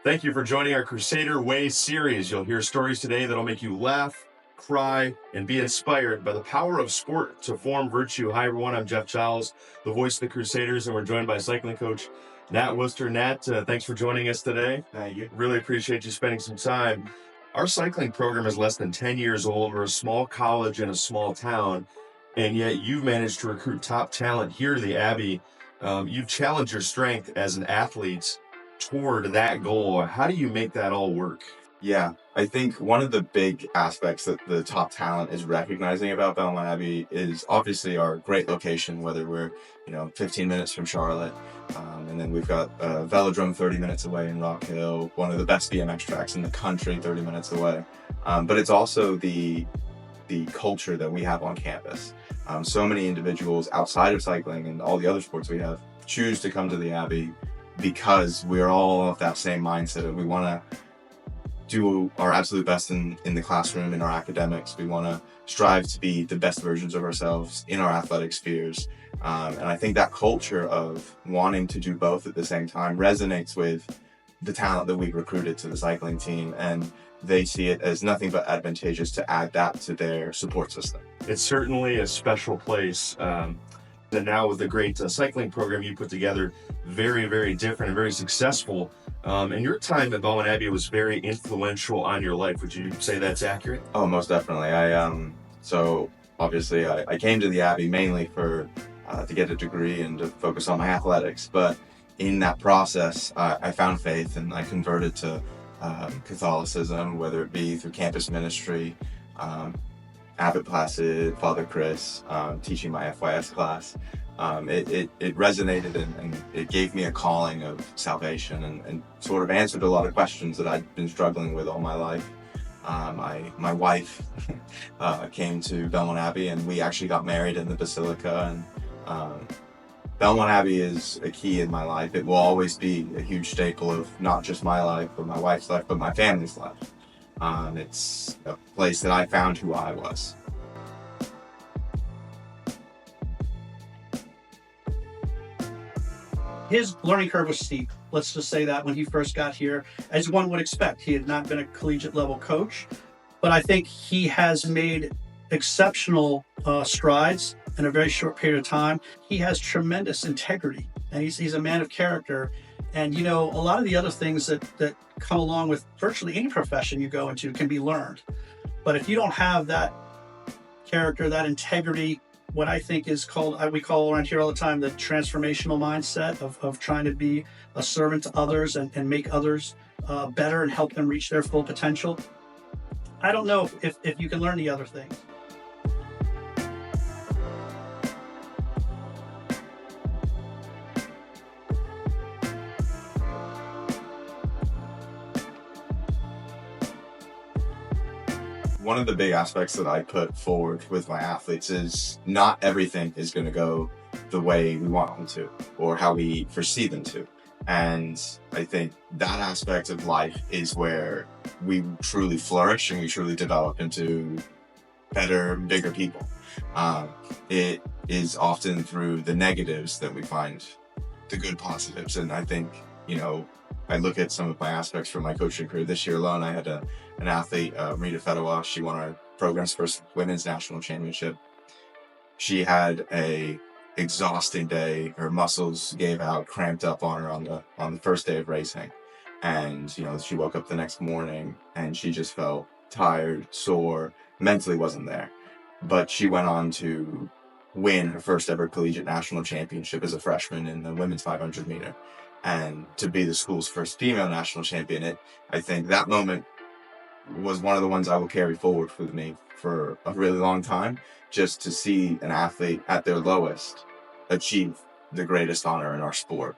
Thank you for joining our Crusader Way series. You'll hear stories today that'll make you laugh, cry, and be inspired by the power of sport to form virtue. Hi, everyone. I'm Jeff Giles, the voice of the Crusaders, and we're joined by cycling coach Nat Worcester. Nat, thanks for joining us today. Thank you. Really appreciate you spending some time. Our cycling program is less than 10 years old. We're a small college in a small town, and yet you've managed to recruit top talent here to the Abbey. You've challenged your strength as an athlete toward that goal. How do you make that all work? Yeah, I think one of the big aspects that the top talent is recognizing about Belmont Abbey is obviously our great location, whether we're, 15 minutes from Charlotte. And then we've got a velodrome 30 minutes away in Rock Hill, one of the best BMX tracks in the country 30 minutes away. But it's also the culture that we have on campus. So many individuals outside of cycling and all the other sports we have choose to come to the Abbey because we're all of that same mindset of we want to do our absolute best in the classroom, in our academics. We want to strive to be the best versions of ourselves in our athletic spheres. And I think that culture of wanting to do both at the same time resonates with the talent that we've recruited to the cycling team. And they see it as nothing but advantageous to add that to their support system. It's certainly a special place. And now with the great cycling program you put together, very, very different and very successful. And your time at Belmont Abbey was very influential on your life. Would you say that's accurate? Oh, most definitely. So obviously I came to the Abbey mainly for to get a degree and to focus on my athletics. But in that process, I found faith and I converted to Catholicism, whether it be through campus ministry, Abbot Placid, Father Chris, teaching my FYS class. It resonated and it gave me a calling of salvation and sort of answered a lot of questions that I'd been struggling with all my life. My wife came to Belmont Abbey and we actually got married in the Basilica, and Belmont Abbey is a key in my life. It will always be a huge staple of not just my life, but my wife's life, but my family's life. It's a place that I found who I was. His learning curve was steep. Let's just say that when he first got here, as one would expect, he had not been a collegiate level coach, but I think he has made exceptional strides in a very short period of time. He has tremendous integrity, and he's a man of character. And a lot of the other things that come along with virtually any profession you go into can be learned. But if you don't have that character, that integrity, what I think is called, we call around here all the time, the transformational mindset of trying to be a servant to others and make others better and help them reach their full potential. I don't know if you can learn the other things. One of the big aspects that I put forward with my athletes is not everything is going to go the way we want them to or how we foresee them to. And I think that aspect of life is where we truly flourish and we truly develop into better, bigger people. It is often through the negatives that we find the good positives. And I think, I look at some of my aspects from my coaching career. This year alone, I had an athlete, Rita Fedorov. She won our program's first women's national championship. She had a exhausting day. Her muscles gave out, cramped up on her on the first day of racing. And, she woke up the next morning and she just felt tired, sore, mentally wasn't there. But she went on to win her first ever collegiate national championship as a freshman in the women's 500 meter. And to be the school's first female national champion, I think that moment was one of the ones I will carry forward with me for a really long time, just to see an athlete at their lowest achieve the greatest honor in our sport.